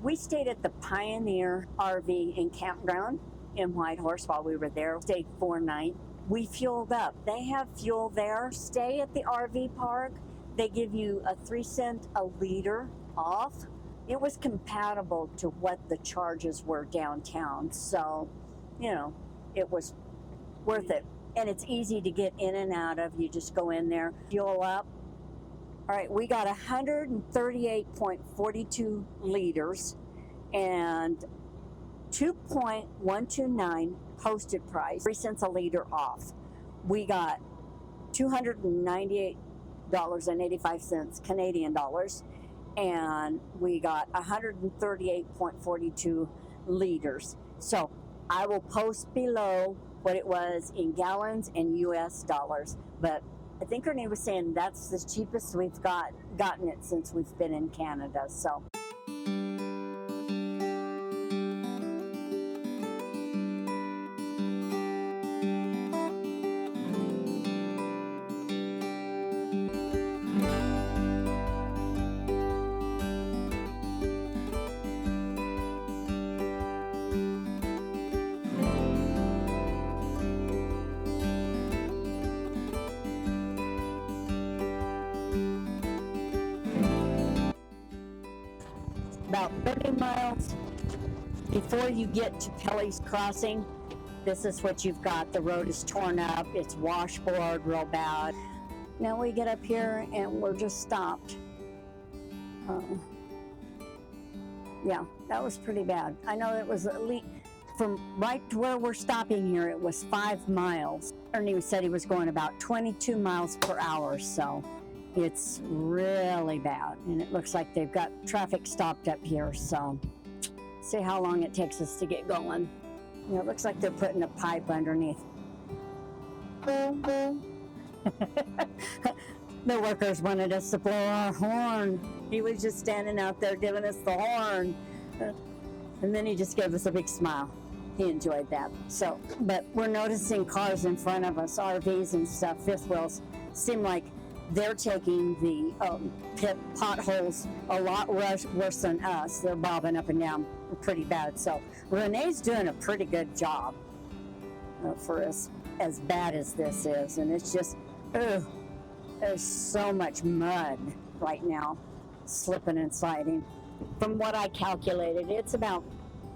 We stayed at the Pioneer RV and Campground in Whitehorse while we were there. Stayed 4 nights. We fueled up. They have fuel there. Stay at the RV park. They give you a 3 cent a liter off. It was compatible to what the charges were downtown. So, it was worth it. And it's easy to get in and out of. You just go in there, fuel up. All right, we got 138.42 liters and 2.129 posted price, 3 cents a liter off. We got $298.85 Canadian dollars, and we got 138.42 liters. So I will post below what it was in gallons and US dollars, but I think Ernie was saying that's the cheapest we've gotten it since we've been in Canada. So. About 30 miles before you get to Pelley's Crossing, this is what you've got. The road is torn up. It's washboard real bad. Now we get up here and we're just stopped. Yeah, that was pretty bad. I know it was at least from right to where we're stopping here, it was 5 miles. Ernie said he was going about 22 miles per hour, so it's really bad, and it looks like they've got traffic stopped up here, so see how long it takes us to get going. It looks like they're putting a pipe underneath. The workers wanted us to blow our horn. He was just standing out there giving us the horn, and then he just gave us a big smile. He enjoyed that. So, but we're noticing cars in front of us, RVs and stuff, fifth wheels, seem like they're taking the pit potholes a lot worse than us. They're bobbing up and down pretty bad. So Renee's doing a pretty good job for as bad as this is. And it's just, there's so much mud right now, slipping and sliding. From what I calculated, it's about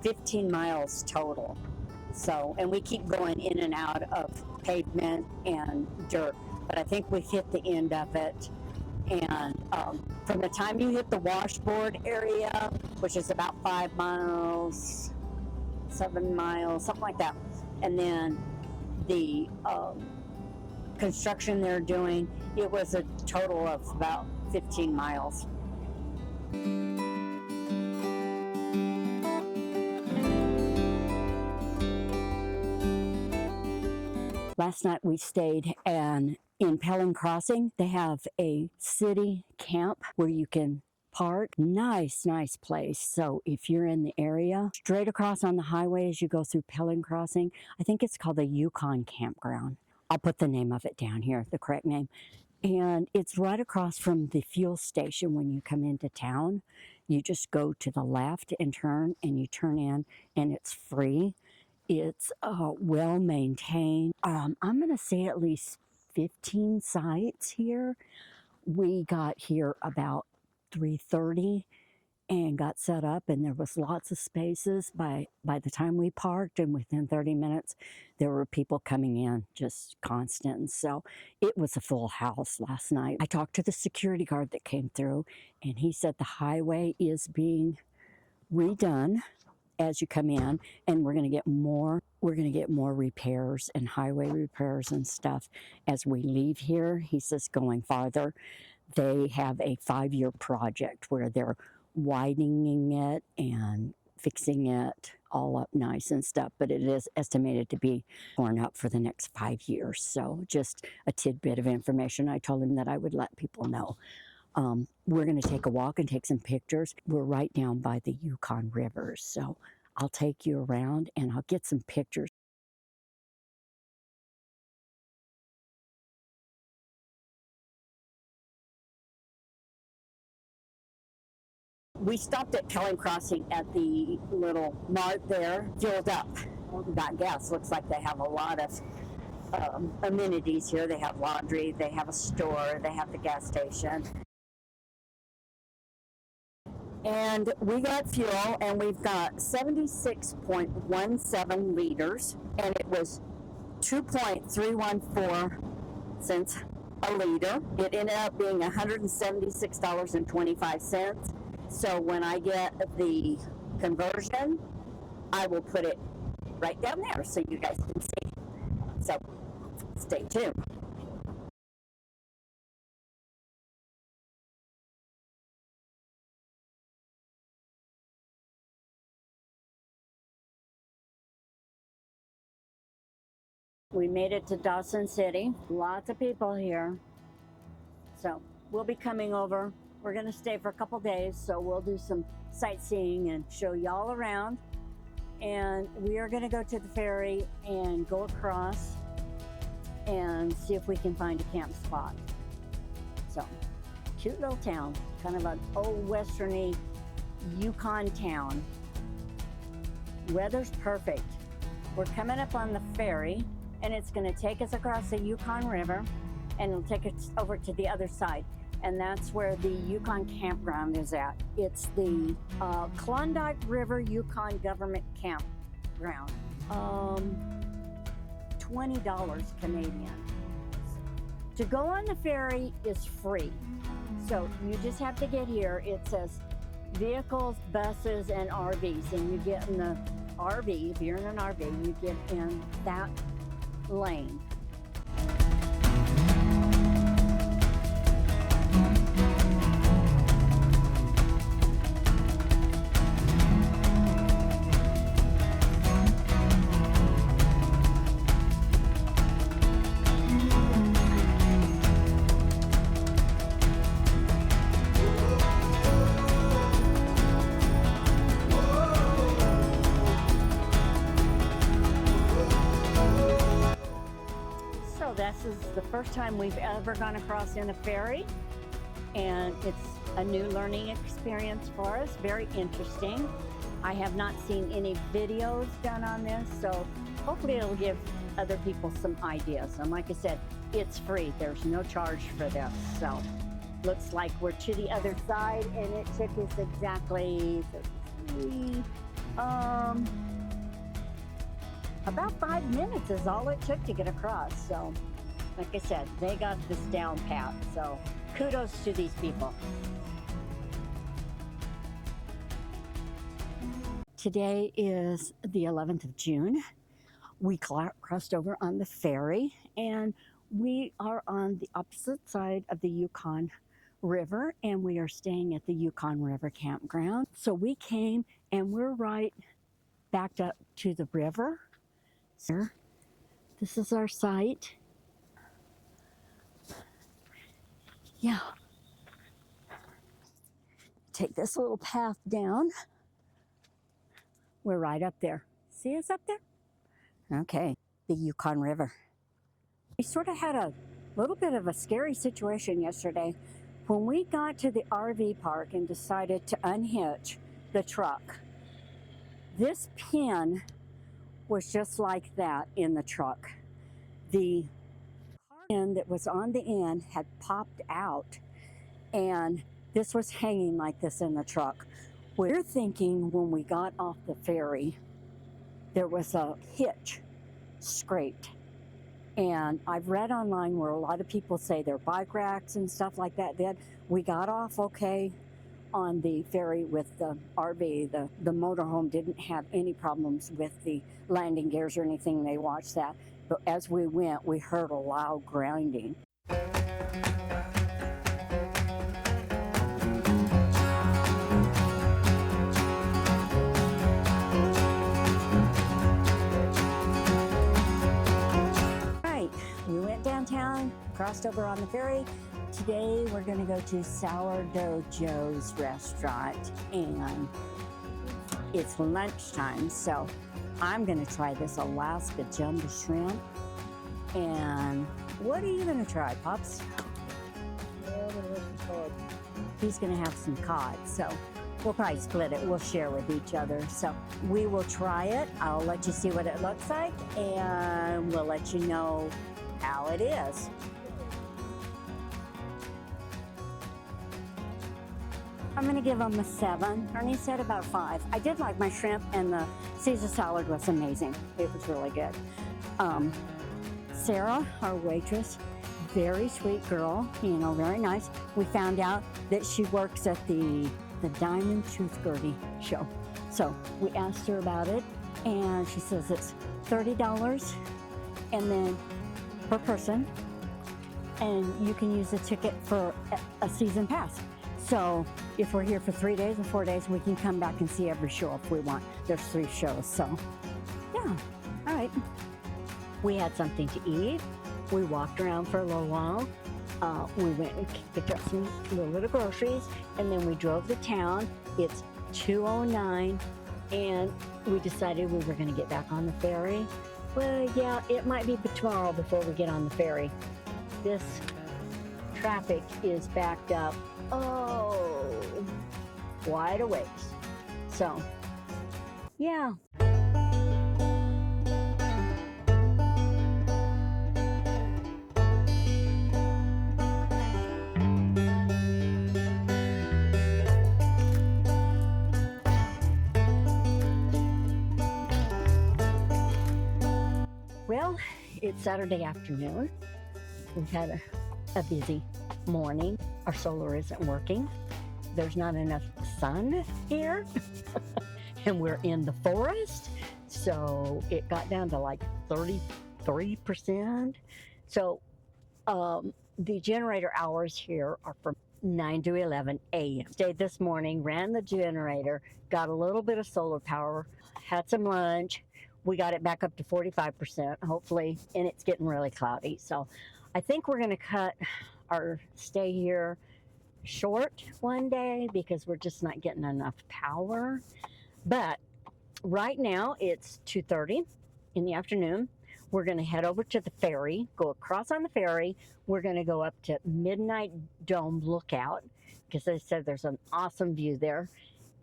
15 miles total. So, and we keep going in and out of pavement and dirt. But I think we've hit the end of it. And from the time you hit the washboard area, which is about 5 miles, 7 miles, something like that, and then the construction they're doing, it was a total of about 15 miles. Last night we stayed in Pelley Crossing. They have a city camp where you can park. Nice place. So if you're in the area, straight across on the highway as you go through Pelley Crossing, I think it's called the Yukon Campground. I'll put the name of it down here, the correct name. And it's right across from the fuel station when you come into town. You just go to the left and you turn in, and it's free. It's well maintained. I'm going to say at least 15 sites here. We got here about 3:30 and got set up, and there was lots of spaces by the time we parked, and within 30 minutes there were people coming in, just constant. So it was a full house last night. I talked to the security guard that came through, and he said the highway is being redone as you come in, and we're going to get more repairs and highway repairs and stuff as we leave here. He says going farther, they have a 5-year project where they're widening it and fixing it all up nice and stuff, but it is estimated to be torn up for the next 5 years. So just a tidbit of information. I told him that I would let people know. We're going to take a walk and take some pictures. We're right down by the Yukon River, so I'll take you around and I'll get some pictures. We stopped at Pelham Crossing at the little mart there, filled up. Got gas. Looks like they have a lot of amenities here. They have laundry, they have a store, they have the gas station. And we got fuel, and we've got 76.17 liters, and it was 2.314 cents a liter. It ended up being $176.25. So when I get the conversion, I will put it right down there so you guys can see. So stay tuned. We made it to Dawson City. Lots of people here. So we'll be coming over. We're going to stay for a couple days, so we'll do some sightseeing and show y'all around. And we are going to go to the ferry and go across and see if we can find a camp spot. So, cute little town, kind of an old westerny Yukon town. Weather's perfect. We're coming up on the ferry, and it's going to take us across the Yukon River, and it'll take us over to the other side. And that's where the Yukon campground is at. It's the Klondike River Yukon Government Campground. $20 Canadian. To go on the ferry is free. So you just have to get here. It says vehicles, buses, and RVs. And you get in the RV, if you're in an RV, you get in that lane. This is the first time we've ever gone across in a ferry, and it's a new learning experience for us. Very interesting. I have not seen any videos done on this, so hopefully it'll give other people some ideas. And like I said, it's free. There's no charge for this. So looks like we're to the other side, and it took us exactly about 5 minutes is all it took to get across. So like I said, they got this down pat, so kudos to these people. Today is the 11th of June. We crossed over on the ferry, and we are on the opposite side of the Yukon River, and we are staying at the Yukon River Campground. So we came, and we're right backed up to the river. So this is our site. Yeah. Take this little path down. We're right up there. See us up there? Okay, the Yukon River. We sort of had a little bit of a scary situation yesterday when we got to the RV park and decided to unhitch the truck. This pin was just like that in the truck. The pin that was on the end had popped out, and this was hanging like this in the truck. We're thinking when we got off the ferry, there was a hitch scraped. And I've read online where a lot of people say they're bike racks and stuff like that did. We got off okay on the ferry with the RV. The motorhome didn't have any problems with the landing gears or anything. They watched that. But as we went, we heard a loud grinding. We went downtown, crossed over on the ferry. Today we're going to go to Sourdough Joe's restaurant, and it's lunchtime, so I'm going to try this Alaska jumbo shrimp. And what are you going to try, Pops? He's going to have some cod, so we'll probably split it. We'll share with each other. So we will try it. I'll let you see what it looks like, and we'll let you know how it is. I'm gonna give them a 7. Ernie said about 5. I did like my shrimp, and the Caesar salad was amazing. It was really good. Sarah, our waitress, very sweet girl, you know, very nice. We found out that she works at the Diamond Tooth Gertie show. So we asked her about it, and she says it's $30 and then per person, and you can use a ticket for a season pass. So if we're here for 3 days or 4 days, we can come back and see every show if we want. There's 3 shows, so yeah, all right. We had something to eat. We walked around for a little while. We went and picked up some little bit of groceries, and then we drove to town. It's 2:09, and we decided we were going to get back on the ferry. Well, yeah, it might be tomorrow before we get on the ferry. This traffic is backed up, quite a ways. So, yeah. Well, it's Saturday afternoon. We've had a busy morning. Our solar isn't working. There's not enough sun here. And we're in the forest. So it got down to like 33%. So the generator hours here are from 9 to 11 a.m. Stayed this morning, ran the generator, got a little bit of solar power, had some lunch. We got it back up to 45%, hopefully, and it's getting really cloudy. So I think we're going to cut our stay here short one day because we're just not getting enough power. But right now it's 2:30 in the afternoon. We're going to head over to the ferry, go across on the ferry. We're going to go up to Midnight Dome Lookout because they said there's an awesome view there.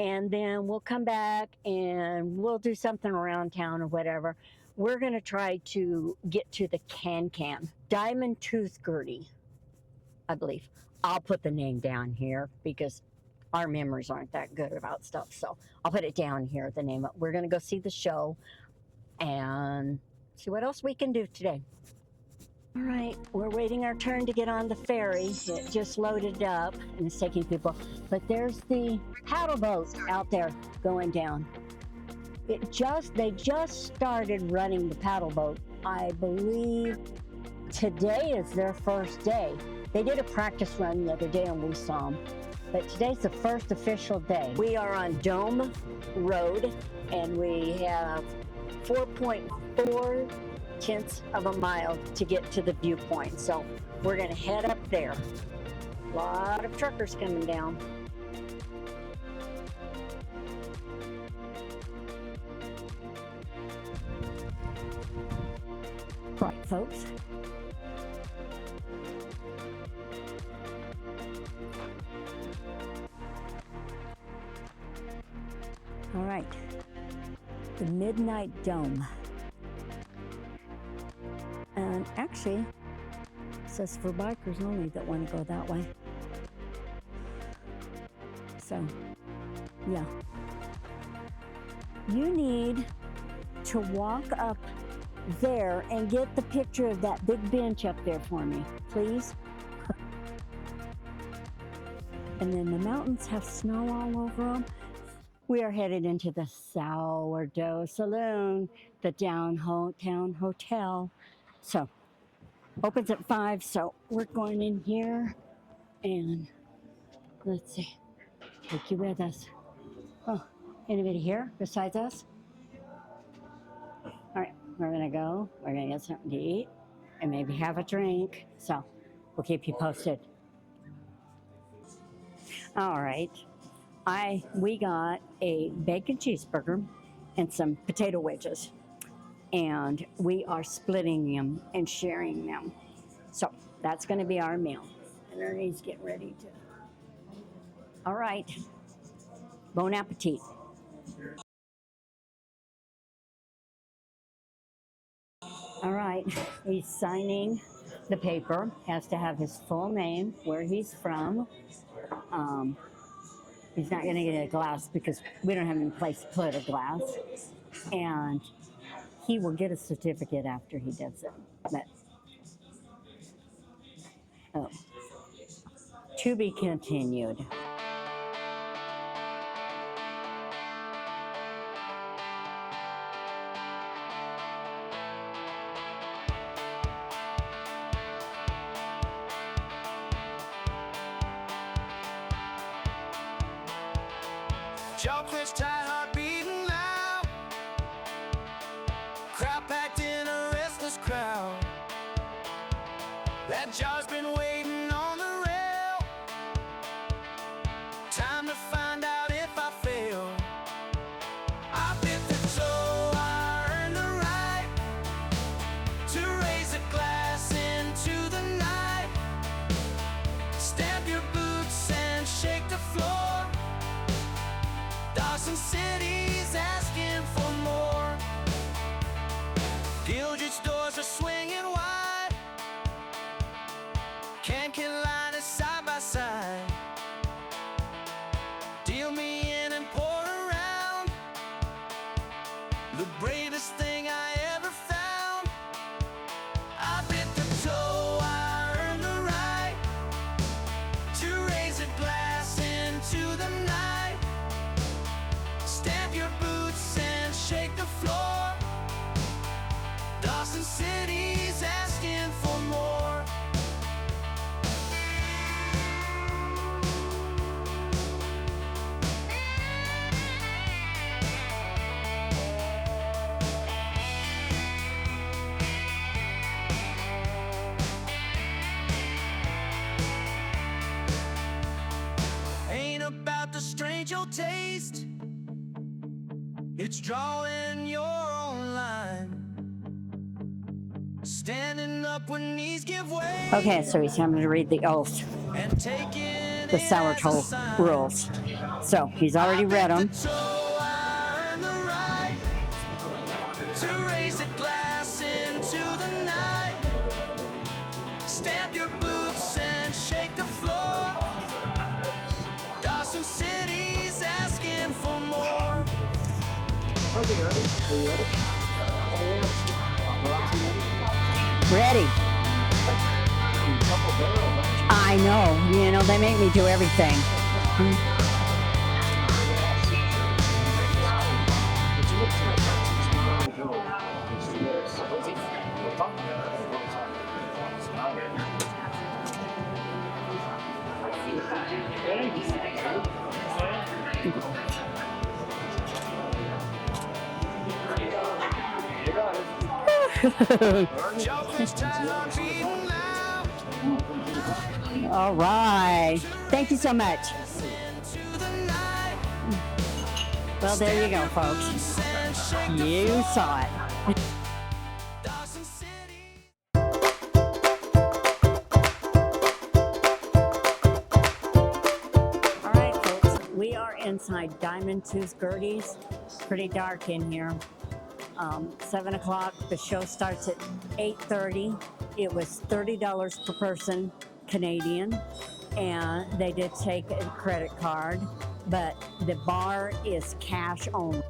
And then we'll come back and we'll do something around town or whatever. We're going to try to get to the Can-Can, Diamond Tooth Gertie, I believe. I'll put the name down here because our memories aren't that good about stuff. So I'll put it down here, the name. We're going to go see the show and see what else we can do today. All right, we're waiting our turn to get on the ferry. It just loaded up and it's taking people. But there's the paddle boat out there going down. They just started running the paddle boat. I believe today is their first day. They did a practice run the other day and we saw them. But today's the first official day. We are on Dome Road and we have 4.4 tenths of a mile to get to the viewpoint. So we're gonna head up there. A lot of truckers coming down. Right, folks. All right, the Midnight Dome. And actually, it says for bikers only that want to go that way. So, yeah. You need to walk up there and get the picture of that big bench up there for me, please. And then the mountains have snow all over them. We are headed into the Sourdough Saloon, the downtown hotel. So, opens at 5, so we're going in here and let's see, take you with us. Oh, anybody here besides us? All right, we're gonna go, we're gonna get something to eat and maybe have a drink. So, we'll keep you posted. All right, we got a bacon cheeseburger and some potato wedges. And we are splitting them and sharing them. So that's going to be our meal. And Ernie's getting ready to. All right. Bon appetit. All right, he's signing the paper. Has to have his full name, where he's from. He's not going to get a glass because we don't have any place to put a glass. And he will get a certificate after he does it. But, oh, to be continued. Chocolate's tight heart beating loud, crowd packed in a restless crowd. That jar's been waiting on the rail. Time to find out if I fail. I bit the toe, I earned the right to raise a glass into the night. Stamp your boots and shake the floor. Dawson City's asking for more. Gildred's doors are swinging wide. Carolina is side by side. Deal me in and pour around. The bravest thing I ever found. I bit the toe, I earned the right to raise a glass into the night. Stamp your boots and shake the floor. Dawson City's asking for more. Ain't about to strange your taste. It's drawing your own line. Standing up when knees give way. Okay, so he's having to read the oath, And taking the sourdough rules. So he's already read them. So I earned the right to raise a glass into the night. Stamp your boots and shake the floor. Dawson City's asking for more. Ready. I know, you know, they make me do everything. Chocolate's tight heart beating loud. All right. Thank you so much. Into the night. Well, there you go, folks. Boots and shake the You floor. saw it. Dawson City. All right, folks. We are inside Diamond Tooth Gertie's. Pretty dark in here. 7 o'clock. The show starts at 8:30. It was $30 per person, Canadian, and they did take a credit card, but the bar is cash only.